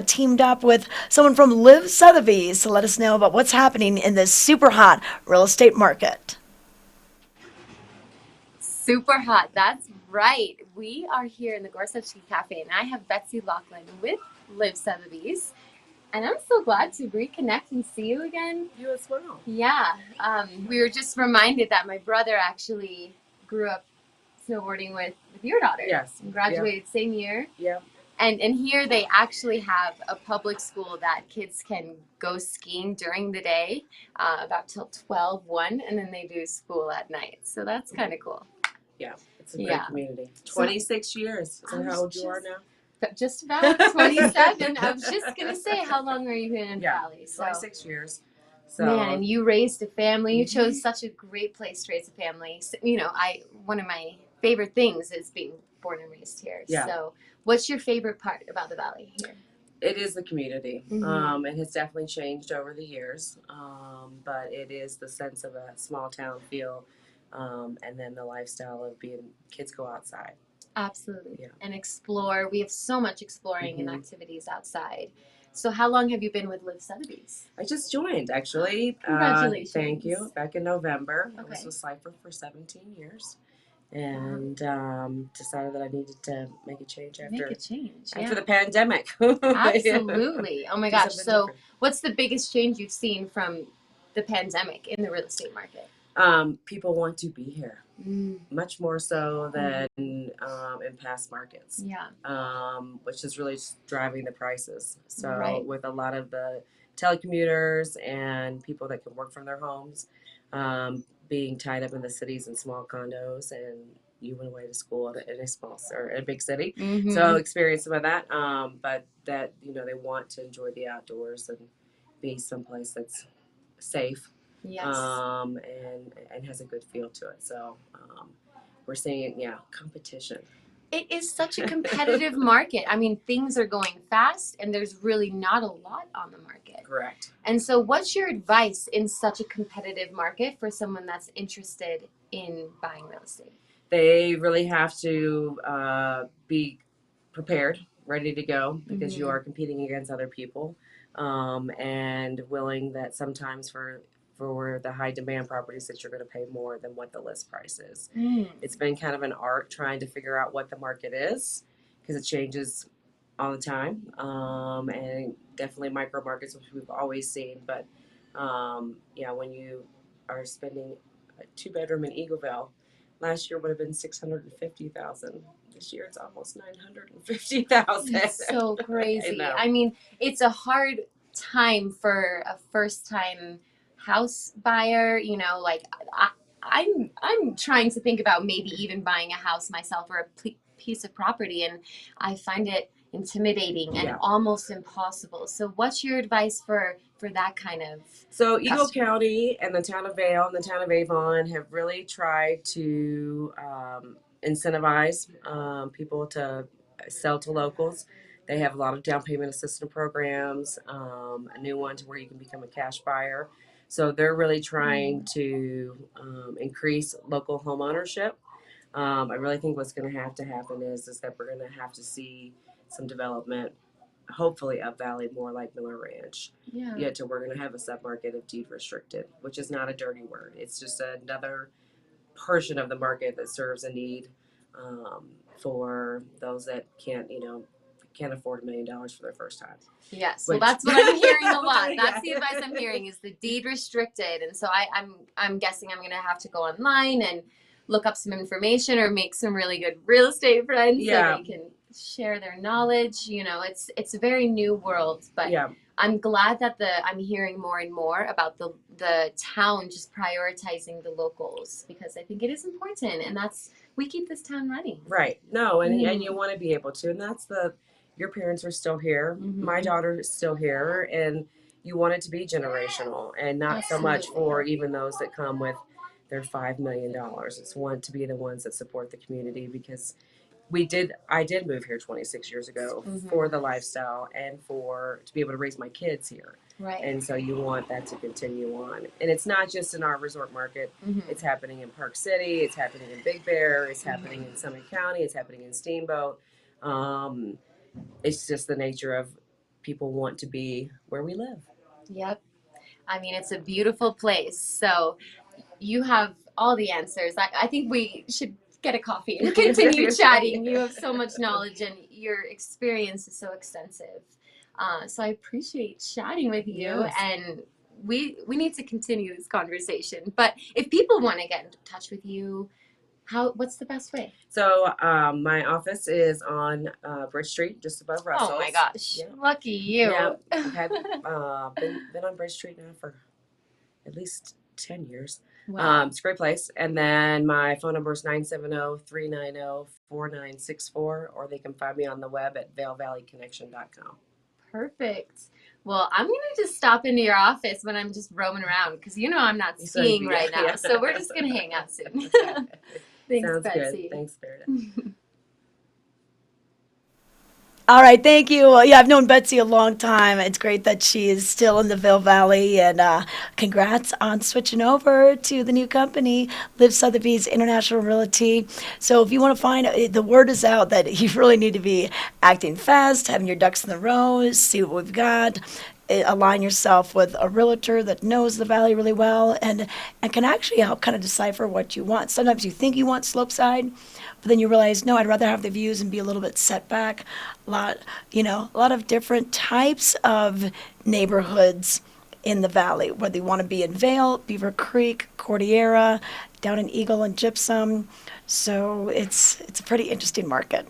teamed up with someone from LIV Sotheby to let us know about what's happening in this super hot real estate market. Super hot. That's right. We are here in the Gorsuch Cafe, and I have Betsy Lachlan with LIV Sotheby's. And I'm so glad to reconnect and see you again. You as well. Yeah. We were just reminded that my brother actually grew up snowboarding with your daughter. Yes. And graduated same year. Yeah. And here they actually have a public school that kids can go skiing during the day, about till 12, 1, and then they do school at night. So that's kind of cool. Yeah. It's a great community. 26 years. Is that how old you are now? Just about 27. I was just going to say, how long are you been in Valley? So, 26 years. So, man, and you raised a family. You chose such a great place to raise a family. So, one of my favorite things is being born and raised here. Yeah. So what's your favorite part about the Valley here? It is the community. Mm-hmm. It has definitely changed over the years, but it is the sense of a small town feel, and then the lifestyle of being kids go outside. Absolutely. Yeah. And explore. We have so much exploring and activities outside. So how long have you been with LIV Sotheby's? I just joined, actually. Congratulations. Thank you. Back in November. Okay. I was with Cypher for 17 years. And decided that I needed to make a change after the pandemic. Absolutely. Oh my gosh. So different. What's the biggest change you've seen from the pandemic in the real estate market? People want to be here much more so than in past markets. Yeah. Which is really just driving the prices. So with a lot of the telecommuters and people that can work from their homes, being tied up in the cities and small condos, and you went away to school in a small or in a big city. So experience some of that. But that they want to enjoy the outdoors and be someplace that's safe. Yes. And has a good feel to it. So we're seeing competition. It is such a competitive market. I mean, things are going fast, and there's really not a lot on the market. Correct. And so what's your advice in such a competitive market for someone that's interested in buying real estate? They really have to be prepared, ready to go, because you are competing against other people, and willing that sometimes for the high demand properties that you're going to pay more than what the list price is. It's been kind of an art trying to figure out what the market is, because it changes all the time, and definitely micro markets, which we've always seen. But when you are spending a 2-bedroom in Eagleville, last year would have been $650,000. This year it's almost $950,000. It's so crazy. I mean, it's a hard time for a first-time house buyer. I'm trying to think about maybe even buying a house myself or a piece of property, and I find it intimidating and almost impossible. So what's your advice for that kind of So Eagle County and the town of Vale and the town of Avon have really tried to incentivize people to sell to locals. They have a lot of down payment assistance programs, a new one to where you can become a cash buyer. So they're really trying to increase local home ownership. I really think what's going to have to happen is that we're going to have to see some development, hopefully up valley, more like Miller Ranch. Yeah. Yet we're going to have a submarket of deed restricted, which is not a dirty word. It's just another portion of the market that serves a need for those that can't afford $1 million for their first time. Yes, well, that's what I'm hearing a lot. That's the advice I'm hearing is the deed restricted, and so I'm guessing I'm going to have to go online and look up some information or make some really good real estate friends so they can share their knowledge. It's a very new world, but I'm glad that I'm hearing more and more about the town just prioritizing the locals, because I think it is important, and we keep this town running. Right. No, and you want to be able to, and that's your parents are still here. My daughter is still here, and you want it to be generational and not so much for even those that come with their $5 million. It's to be the ones that support the community, because I did move here 26 years ago for the lifestyle and to be able to raise my kids here. Right. And so you want that to continue on. And it's not just in our resort market. It's happening in Park City. It's happening in Big Bear. It's happening in Summit County. It's happening in Steamboat. It's just the nature of people want to be where we live. Yep. I mean, it's a beautiful place. So you have all the answers. I think we should get a coffee and continue chatting. You have so much knowledge and your experience is so extensive. So I appreciate chatting with you, Yes. and we need to continue this conversation. But if people want to get in touch with you, what's the best way? So my office is on Bridge Street, just above Russell's. Oh my gosh, Yeah. lucky you. Yeah, I've had been on Bridge Street now for at least 10 years. Wow. It's a great place. And then my phone number is 970-390-4964, or they can find me on the web at valevalleyconnection.com. Perfect. Well, I'm going to just stop into your office when I'm just roaming around because I'm not skiing right now. Yeah. So we're just going to hang out soon. Thanks, Sounds Betsy. good. Thanks, Meredith. All right, thank you. Well, yeah, I've known Betsy a long time. It's great that she is still in the Ville Valley, and congrats on switching over to the new company, LIV Sotheby's International Realty. So if you want to find, the word is out that you really need to be acting fast, having your ducks in the row, see what we've got. Align yourself with a realtor that knows the valley really well and can actually help kind of decipher what you want. Sometimes you think you want slope side, but then you realize, no, I'd rather have the views and be a little bit set back. A lot of different types of neighborhoods in the valley, whether you want to be in Vale, Beaver Creek, Cordillera, down in Eagle and Gypsum. So it's a pretty interesting market.